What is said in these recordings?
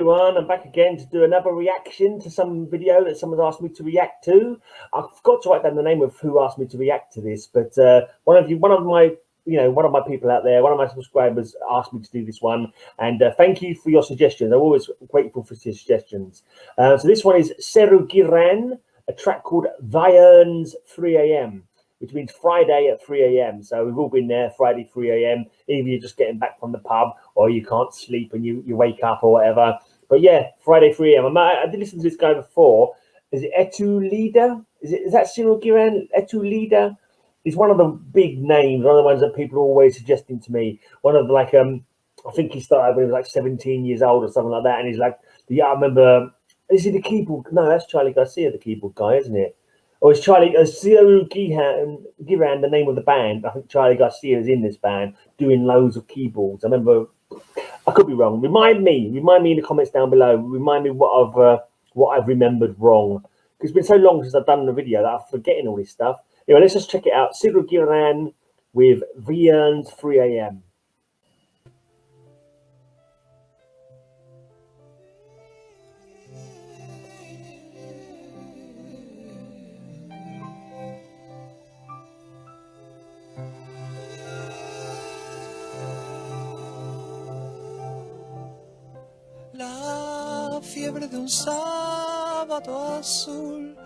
everyone, I'm back again to do another reaction to some video that someone's asked me to react to. I forgot to write down the name of who asked me to react to this, but one of my people out there, one of my subscribers asked me to do this one, and thank you for your suggestions. I'm always grateful for suggestions. So this one is Serú Girán, a track called Viernes 3 a.m., which means Friday at 3 a.m. So we've all been there, Friday 3 a.m. Either you're just getting back from the pub or you can't sleep and you wake up or whatever. But yeah, Friday 3 a.m. I did listen to this guy before. Is it Etu Leader? Is that Serú Girán? Etu Leader? He's one of the big names, one of the ones that people are always suggesting to me. One of the, like, I think he started when he was like 17 years old or something like that. And he's like, I remember, is he the keyboard? No, that's Charlie Garcia, the keyboard guy, isn't it? Or is Serú Girán the name of the band? I think Charlie Garcia is in this band doing loads of keyboards. I remember, I could be wrong. Remind me in the comments down below. Remind me what I've remembered wrong. Because it's been so long since I've done the video that I'm forgetting all this stuff. Anyway, let's just check it out. Serú Girán with Viernes 3 a.m. La fiebre de un sábado azul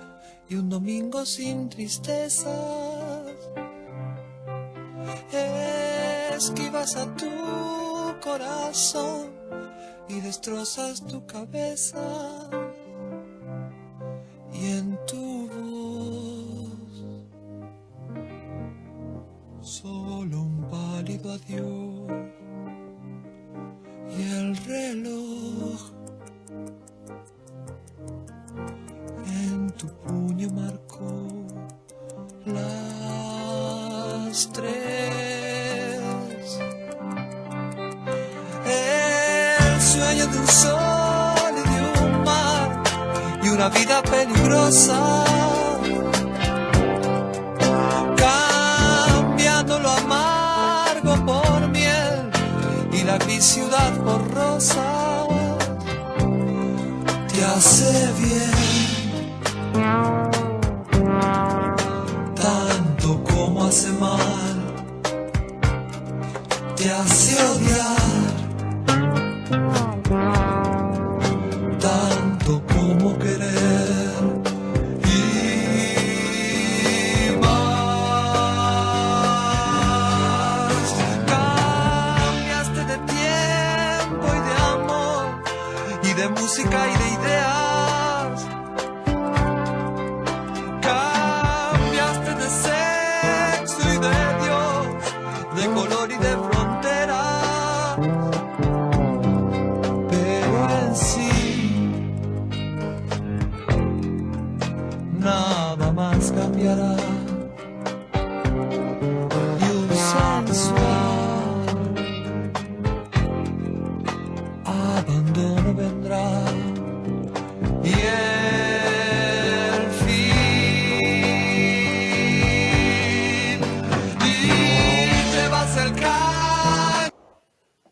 y un domingo sin tristezas. Esquivas a tu corazón y destrozas tu cabeza. Y en tu voz solo un pálido adiós. Y el reloj en tu puño marcó las 3. El sueño de un sol y de un mar y una vida peligrosa, cambiando lo amargo por miel y la gris ciudad por rosa. Te hace bien tanto como hace mal, te hace odiar tanto como querer y más. Cambiaste de tiempo y de amor y de música y de ideas. Cambiaste de sexo y de Dios, de color y de frontera. Pero en sí nada más cambiará. Y un sensual abandono vendrá. Y el fin, y te va a acercar.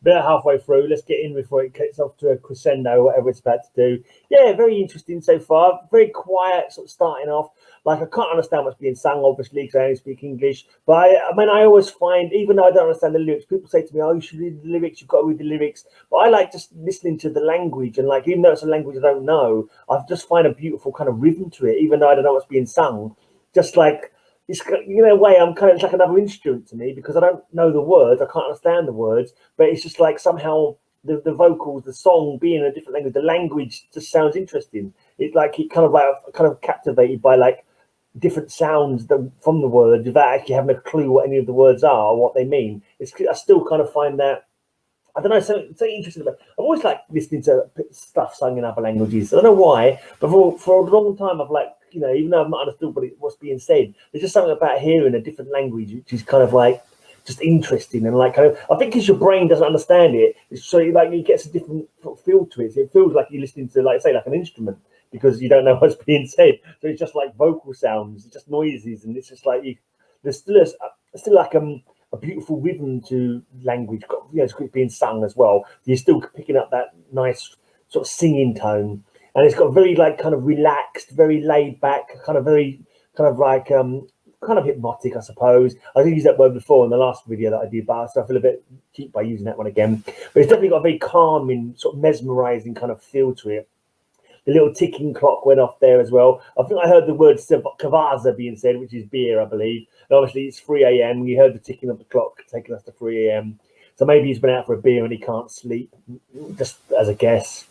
About halfway through, let's get in before it kicks off to a crescendo, whatever it's about to do. Yeah, very interesting so far. Very quiet, sort of starting off. Like, I can't understand what's being sung, obviously, because I only speak English. But I always find, even though I don't understand the lyrics, people say to me, "Oh, you should read the lyrics. You've got to read the lyrics." But I like just listening to the language, and like, even though it's a language I don't know, I just find a beautiful kind of rhythm to it, even though I don't know what's being sung. Just like, it's, in a way, it's like another instrument to me, because I don't know the words, I can't understand the words, but it's just like somehow the vocals, the song being in a different language, the language just sounds interesting. It's like it kind of captivated by like different sounds from the words without actually having a clue what any of the words are or what they mean. I still kind of find that, I don't know, something interesting about it. I've always liked listening to stuff sung in other languages. I don't know why, but for a long time I've like, even though I've not understood what's being said, there's just something about hearing a different language which is kind of like just interesting, and like kind of, I think because your brain doesn't understand it, so like it gets a different feel to it. So it feels like you're listening to, like, say, like an instrument, because you don't know what's being said. So it's just like vocal sounds, it's just noises, and it's just like there's still like a beautiful rhythm to language. It's being sung as well. You're still picking up that nice sort of singing tone, and it's got very like kind of relaxed, very laid back, kind of very kind of like kind of hypnotic, I suppose. I think I used that word before in the last video that I did, but I feel a bit cheap by using that one again. But it's definitely got a very calming, sort of mesmerizing kind of feel to it. The little ticking clock went off there as well. I think I heard the word kavaza being said, which is beer, I believe. And obviously, it's 3 a.m. We heard the ticking of the clock taking us to 3 a.m. So maybe he's been out for a beer and he can't sleep, just as a guess.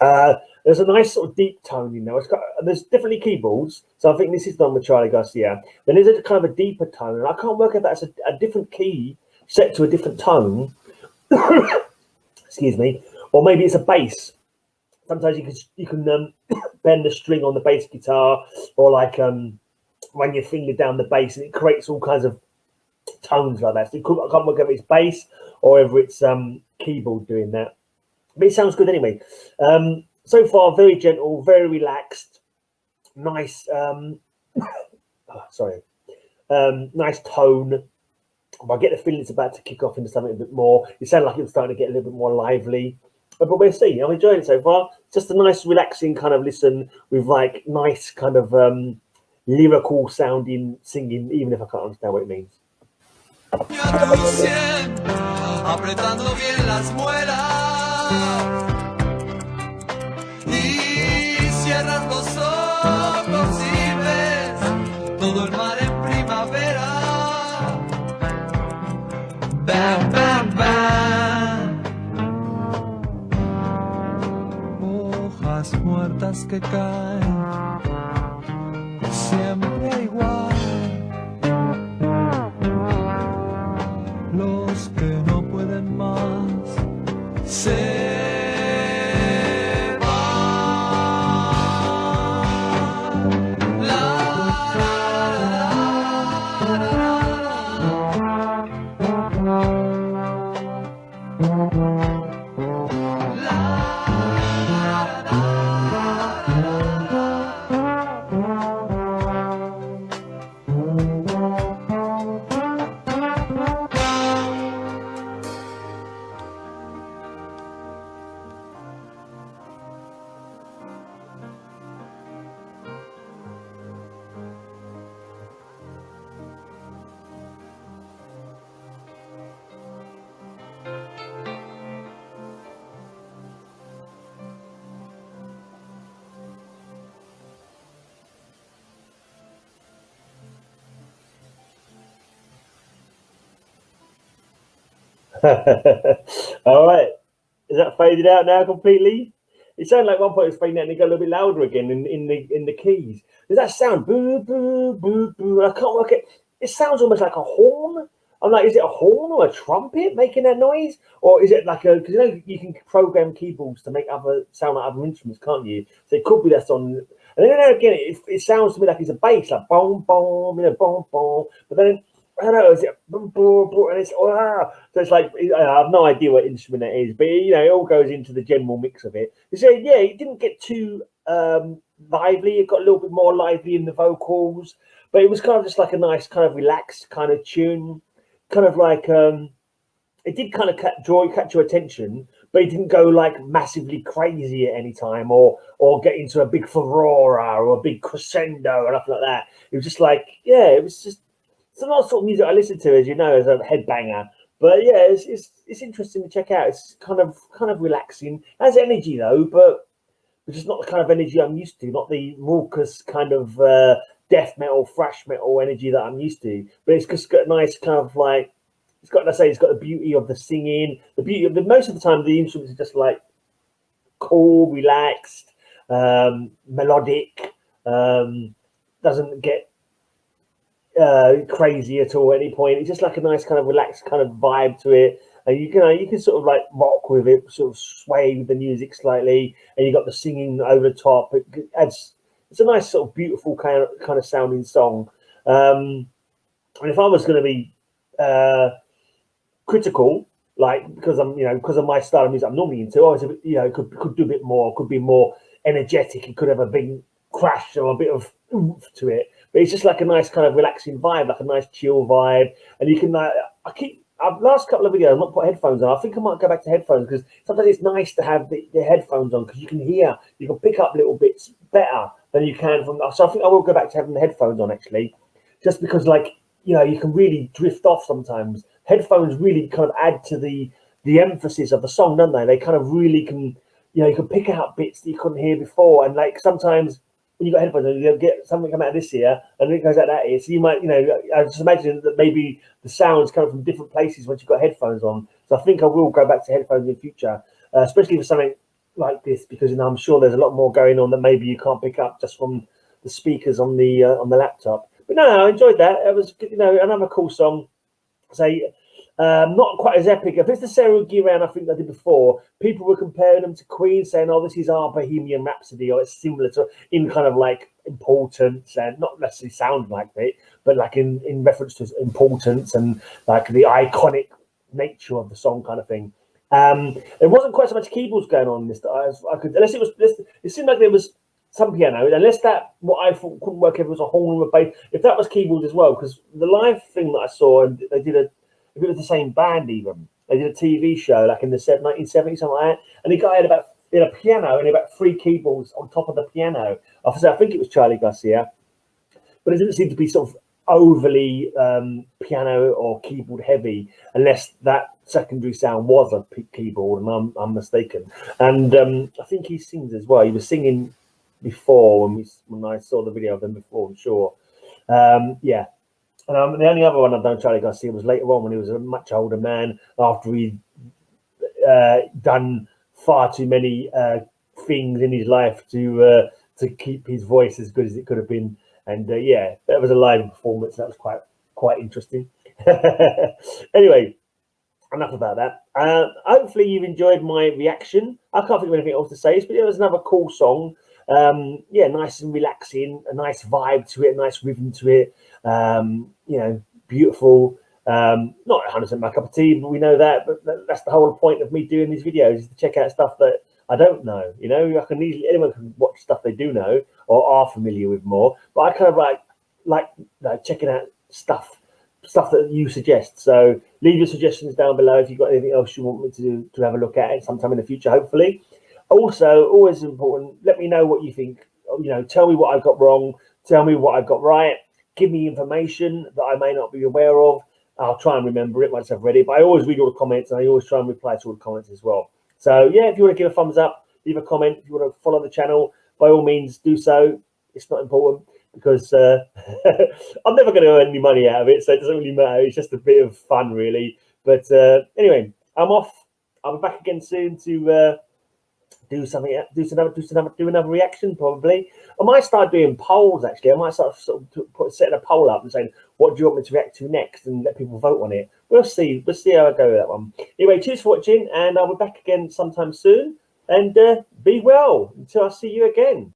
There's a nice sort of deep tone in there. There's definitely keyboards, so I think this is done with Charlie Garcia. Then there's a kind of a deeper tone, and I can't work out that's a different key set to a different tone. Excuse me, or maybe it's a bass. Sometimes you can bend the string on the bass guitar, or like run your finger down the bass, and it creates all kinds of tones like that. So I can't work out if it's bass or whether it's keyboard doing that. But it sounds good anyway. So far, very gentle, very relaxed, nice. Nice tone. I get the feeling it's about to kick off into something a bit more. It sounded like it was starting to get a little bit more lively. But we'll see. I'm enjoying it so far. Just a nice, relaxing kind of listen with like nice kind of lyrical sounding singing, even if I can't understand what it means. Apretando bien las muelas y cierras los ojos y ves todo el mar en primavera. Bam, bam, bam. Hojas muertas que caen siempre igual. Los que no pueden más se All right, is that faded out now completely? It sounded like one point it was fading out and it got a little bit louder again in the keys. Does that sound boo boo boo boo? I can't work it. It sounds almost like a horn. I'm like, is it a horn or a trumpet making that noise, or is it like a? Because you know you can program keyboards to make sound like other instruments, can't you? So it could be that's on. And then again, it sounds to me like it's a bass, like boom boom, boom boom. But then I don't know, is it boom boom boom? And it's so it's like I have no idea what instrument it is, but it all goes into the general mix of it. So yeah, it didn't get too lively. It got a little bit more lively in the vocals, but it was kind of just like a nice kind of relaxed kind of tune, kind of like it did kind of catch your attention, but it didn't go like massively crazy at any time or get into a big furore or a big crescendo or nothing like that. It was just like, yeah, it's not sort of music I listen to, as you know, as a headbanger. But yeah, it's interesting to check out. It's kind of relaxing. It has energy though, but it's just not the kind of energy I'm used to, not the raucous kind of death metal, thrash metal energy that I'm used to. But it's just got a nice kind of like, it's got the beauty of the singing, the beauty of most of the time the instruments are just like cool, relaxed, melodic, doesn't get crazy at all at any point. It's just like a nice kind of relaxed kind of vibe to it, and you can sort of like rock with it, sort of sway with the music slightly, and you got the singing over the top. It's a nice sort of beautiful kind of sounding song. And if I was going to be critical, like because of my style of music I'm normally into, obviously could do a bit more, could be more energetic. It could have a big crash or a bit of oomph to it. But it's just like a nice kind of relaxing vibe, like a nice chill vibe. And you can, I keep last couple of videos, I've not put headphones on. I think I might go back to headphones because sometimes it's nice to have the headphones on because you can hear, you can pick up little bits better than you can from. So I think I will go back to having the headphones on actually, just because you can really drift off sometimes. Headphones really kind of add to the emphasis of the song, don't they? They kind of really can, you can pick out bits that you couldn't hear before, and sometimes when you got headphones on, you'll get something come out of this ear and it goes out that ear. So you might, I just imagine that maybe the sounds come from different places once you've got headphones on. So I think I will go back to headphones in the future, especially for something like this, because I'm sure there's a lot more going on that maybe you can't pick up just from the speakers on the laptop. But no, I enjoyed that. It was, another cool song. Not quite as epic. If it's the Serú Girán, I think I did before, people were comparing them to Queen, saying, "Oh, this is our Bohemian Rhapsody," or it's similar to, in kind of importance, and not necessarily sound like it, but in reference to importance and the iconic nature of the song, kind of thing. There wasn't quite so much keyboards going on in this. It seemed like there was some piano, unless what I thought couldn't work if it was a horn or a bass. If that was keyboard as well, because the live thing that I saw, and they did if it was the same band even, they did a TV show in the 1970s, something like that, and the guy had a piano and about 3 keyboards on top of the piano. I think it was Charlie Garcia, but it didn't seem to be sort of overly piano or keyboard heavy, unless that secondary sound was a keyboard, and I'm mistaken. And I think he sings as well. He was singing before when I saw the video of them before, I'm sure. Yeah. And the only other one I've done Charlie Garcia was later on when he was a much older man, after he'd done far too many things in his life to keep his voice as good as it could have been. And yeah, that was a live performance. That was quite interesting. Anyway, enough about that. Hopefully you've enjoyed my reaction. I can't think of anything else to say, but it was another cool song. Yeah, nice and relaxing, a nice vibe to it, a nice rhythm to it. Beautiful. Not 100% my cup of tea, but we know that. But that's the whole point of me doing these videos, is to check out stuff that I don't know. Anyone can watch stuff they do know or are familiar with more. But I kind of like checking out stuff that you suggest. So leave your suggestions down below if you've got anything else you want me to have a look at it sometime in the future, hopefully. Also, always important, let me know what you think. Tell me what I got wrong. Tell me what I got right. Give me information that I may not be aware of. I'll try and remember it once I've read it. But I always read all the comments, and I always try and reply to all the comments as well. So, yeah, if you want to give a thumbs up, leave a comment. If you want to follow the channel, by all means, do so. It's not important because I'm never going to earn any money out of it, so it doesn't really matter. It's just a bit of fun, really. But anyway, I'm off. I'll be back again soon to do something, do another reaction probably. I might start doing polls actually. I might start setting a poll up and saying, what do you want me to react to next, and let people vote on it. We'll see how I go with that one. Anyway, cheers for watching, and I'll be back again sometime soon, and be well until I see you again.